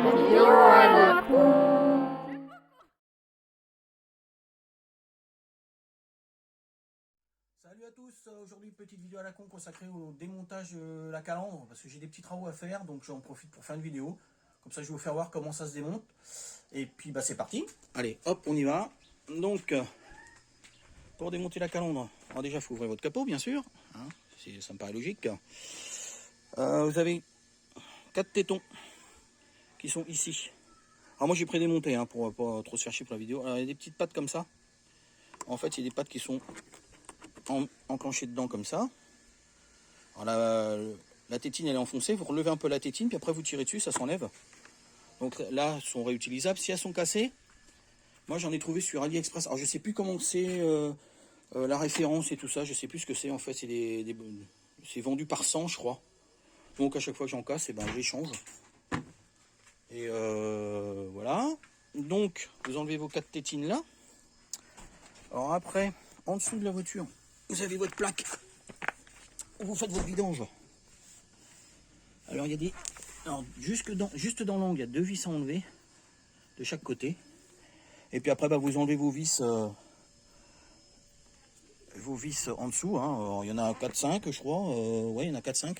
vidéo à la con. Salut à tous, aujourd'hui petite vidéo à la con consacrée au démontage de la calandre parce que j'ai des petits travaux à faire, donc j'en profite pour faire une vidéo. Comme ça je vais vous faire voir comment ça se démonte. Et puis bah c'est parti. Allez hop, on y va. Donc pour démonter la calandre, alors déjà il faut ouvrir votre capot bien sûr, hein, ça me paraît logique. Vous avez 4 tétons qui sont ici. Alors moi j'ai prédémonté hein, pour pas trop se faire chier pour la vidéo. Alors il y a des petites pattes comme ça. En fait il y a des pattes qui sont enclenchées dedans comme ça. Alors la tétine elle est enfoncée, vous relevez un peu la tétine, puis après vous tirez dessus, ça s'enlève. Donc là, elles sont réutilisables. Si elles sont cassées, moi j'en ai trouvé sur AliExpress. Alors je sais plus comment c'est la référence et tout ça, je sais plus ce que c'est. En fait, c'est vendu par 100, je crois. Donc à chaque fois que j'en casse, et ben, je les change. Et voilà. Donc vous enlevez vos 4 tétines là. Alors après, en dessous de la voiture, vous avez votre plaque où vous faites votre vidange. Alors il y a des... Alors, juste dans l'angle, il y a 2 vis à enlever de chaque côté. Et puis après, bah, vous enlevez vos vis en dessous. Hein. Alors, il y en a 4-5, je crois. Ouais, il y en a 4-5.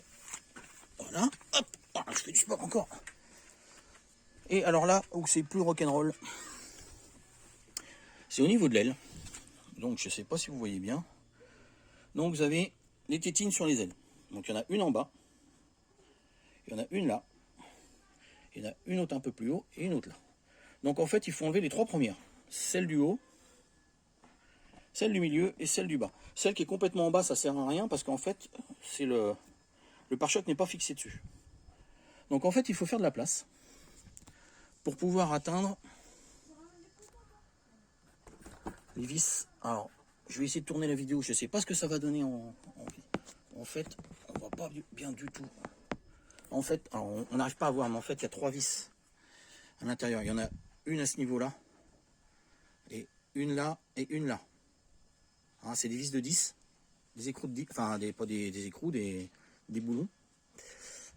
Voilà. Hop. Ah, je fais du sport encore. Et alors là, où c'est plus rock'n'roll, c'est au niveau de l'aile. Donc, je ne sais pas si vous voyez bien. Donc, vous avez les tétines sur les ailes. Donc, il y en a une en bas. Il y en a une là. Il y en a une autre un peu plus haut et une autre là. Donc, en fait, il faut enlever les 3 premières. Celle du haut, celle du milieu et celle du bas. Celle qui est complètement en bas, ça sert à rien parce qu'en fait, c'est le pare-choc n'est pas fixé dessus. Donc en fait, il faut faire de la place pour pouvoir atteindre les vis. Alors, je vais essayer de tourner la vidéo. Je ne sais pas ce que ça va donner en fait. On ne voit pas bien du tout. En fait, alors, on n'arrive pas à voir, mais en fait, il y a 3 vis à l'intérieur. Il y en a une à ce niveau-là, et une là, et une là. Hein, c'est des vis de 10, des écrous de 10, enfin, pas des écrous, des boulons.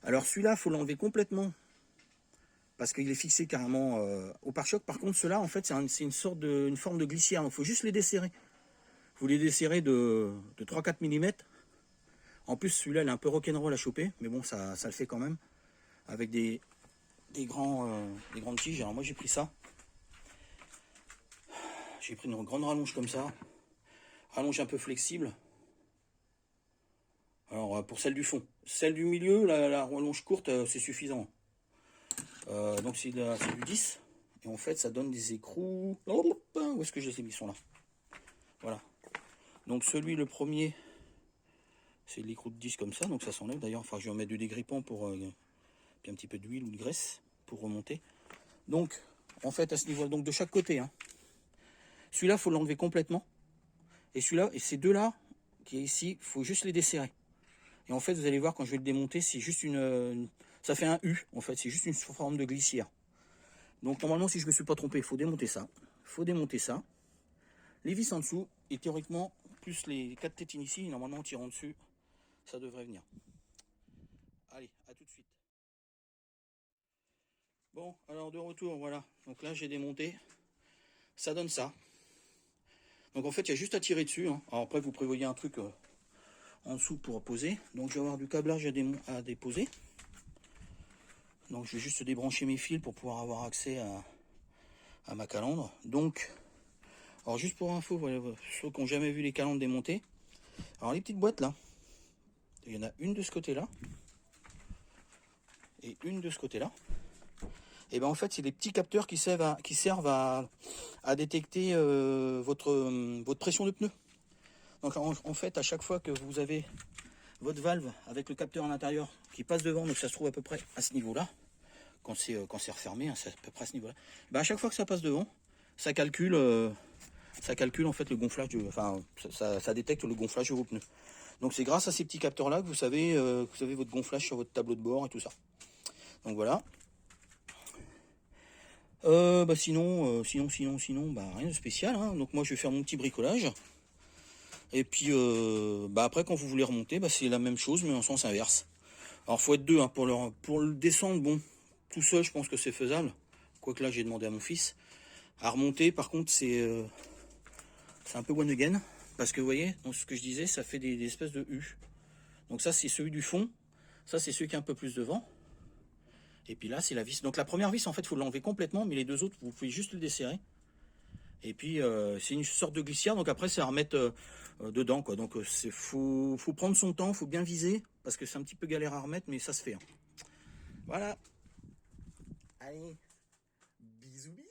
Alors celui-là, il faut l'enlever complètement parce qu'il est fixé carrément au pare-choc. Par contre, ceux-là, en fait, c'est une forme de glissière. Donc, il faut juste les desserrer. Vous les desserrez de 3-4 mm. En plus, celui-là, il est un peu rock'n'roll à choper, mais bon, ça le fait quand même. Avec des grandes tiges. Alors moi, j'ai pris ça. J'ai pris une grande rallonge comme ça. Rallonge un peu flexible. Alors, pour celle du fond. Celle du milieu, la rallonge courte, c'est suffisant. Donc c'est du 10. Et en fait, ça donne des écrous. Où est-ce que j'ai ces mis? Ils sont là. Voilà. Donc le premier, c'est de l'écrou de 10 comme ça. Donc ça s'enlève d'ailleurs. Enfin, je vais en mettre du dégrippant pour puis un petit peu d'huile ou de graisse pour remonter. Donc, en fait, à ce niveau-là, donc de chaque côté. Hein. Celui-là, il faut l'enlever complètement. Et celui-là, et ces deux-là, qui est ici, il faut juste les desserrer. Et en fait, vous allez voir, quand je vais le démonter, c'est juste ça fait un U, en fait. C'est juste une forme de glissière. Donc, normalement, si je ne me suis pas trompé, il faut démonter ça. Il faut démonter ça. Les vis en dessous, et théoriquement, plus les 4 tétines ici, normalement, en tirant dessus, ça devrait venir. Allez, à tout de suite. Bon, alors de retour, voilà. Donc là, j'ai démonté. Ça donne ça. Donc en fait, il y a juste à tirer dessus. Hein. Alors après, vous prévoyez un truc en dessous pour poser. Donc je vais avoir du câblage à déposer. Donc je vais juste débrancher mes fils pour pouvoir avoir accès à ma calandre. Donc, alors juste pour info, voilà, ceux qui n'ont jamais vu les calandres démontées. Alors les petites boîtes là, il y en a une de ce côté-là et une de ce côté-là. Et bien en fait, c'est des petits capteurs qui servent à détecter votre pression de pneu. Donc en fait, à chaque fois que vous avez votre valve avec le capteur à l'intérieur qui passe devant, donc ça se trouve à peu près à ce niveau-là, quand c'est refermé, hein, c'est à peu près à ce niveau-là. Ben à chaque fois que ça passe devant, ça calcule en fait le gonflage, ça détecte le gonflage de vos pneus. Donc c'est grâce à ces petits capteurs-là que vous savez votre gonflage sur votre tableau de bord et tout ça. Donc voilà. Sinon, rien de spécial. Hein. Donc moi je vais faire mon petit bricolage. Et puis après quand vous voulez remonter, c'est la même chose mais en sens inverse. Alors faut être deux hein, pour le descendre. Bon, tout seul, je pense que c'est faisable. Quoique là, j'ai demandé à mon fils. À remonter, par contre, c'est un peu one again. Parce que vous voyez, donc, ce que je disais, ça fait des espèces de U. Donc ça, c'est celui du fond. Ça, c'est celui qui est un peu plus devant. Et puis là, c'est la vis. Donc la première vis, en fait, il faut l'enlever complètement. Mais les deux autres, vous pouvez juste le desserrer. Et puis, c'est une sorte de glissière. Donc après, c'est à remettre dedans, quoi. Donc faut prendre son temps, faut bien viser. Parce que c'est un petit peu galère à remettre, mais ça se fait. Hein. Voilà. Allez. Bisous, bisous.